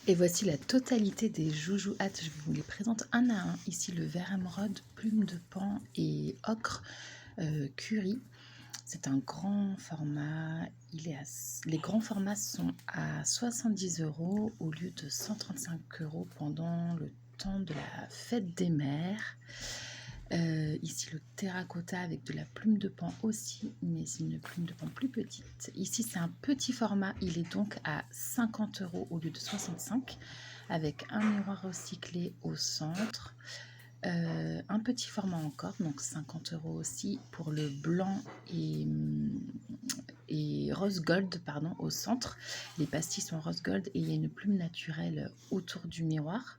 Et voici la totalité des Joujou Hats. Je vous les présente un à un. Ici, le vert émeraude, plume de pan et ocre curry. C'est un grand format. Les grands formats sont à 70 € au lieu de 135 € pendant le temps de la fête des mères. Ici, le terracotta avec de la plume de pan aussi, mais c'est une plume de pan plus petite. Ici, c'est un petit format. Il est donc à 50 € au lieu de 65, avec un miroir recyclé au centre. Un petit format encore, donc 50 € aussi pour le blanc et rose gold pardon, au centre. Les pastilles sont rose gold et il y a une plume naturelle autour du miroir.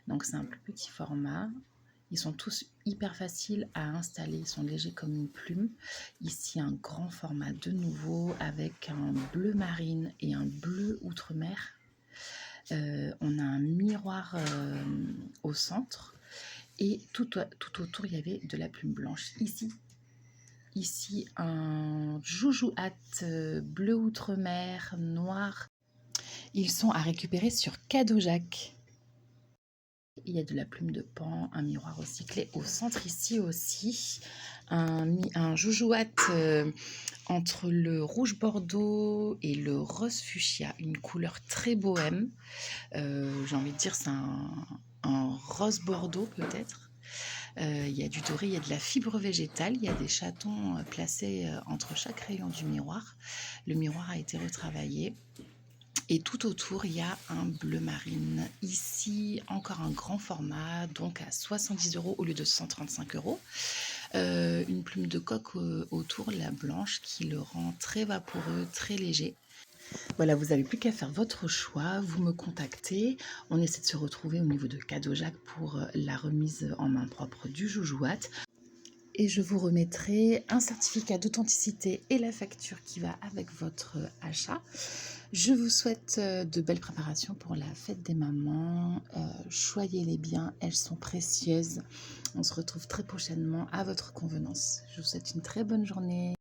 Donc c'est un plus petit format. Ils sont tous hyper faciles à installer, ils sont légers comme une plume. Ici un grand format de nouveau avec un bleu marine et un bleu outre-mer. On a un miroir au centre. Et tout autour, il y avait de la plume blanche. Ici un Joujou Hat bleu outre-mer, noir. Ils sont à récupérer sur Cadeau-Jacques. Il y a de la plume de pan, un miroir recyclé au centre ici aussi. Un Joujou Hat entre le rouge bordeaux et le rose fuchsia, une couleur très bohème. J'ai envie de dire c'est un rose bordeaux peut-être. Il y a du doré, il y a de la fibre végétale, il y a des chatons placés entre chaque rayon du miroir. Le miroir a été retravaillé. Et tout autour, il y a un bleu marine. Ici, encore un grand format, donc à 70 € au lieu de 135 €. Une plume de coque autour, la blanche, qui le rend très vaporeux, très léger. Voilà, vous n'avez plus qu'à faire votre choix, vous me contactez, on essaie de se retrouver au niveau de Cadeau-Jacques pour la remise en main propre du Joujou Hat. Et je vous remettrai un certificat d'authenticité et la facture qui va avec votre achat. Je vous souhaite de belles préparations pour la fête des mamans. Choyez-les bien, elles sont précieuses. On se retrouve très prochainement à votre convenance. Je vous souhaite une très bonne journée.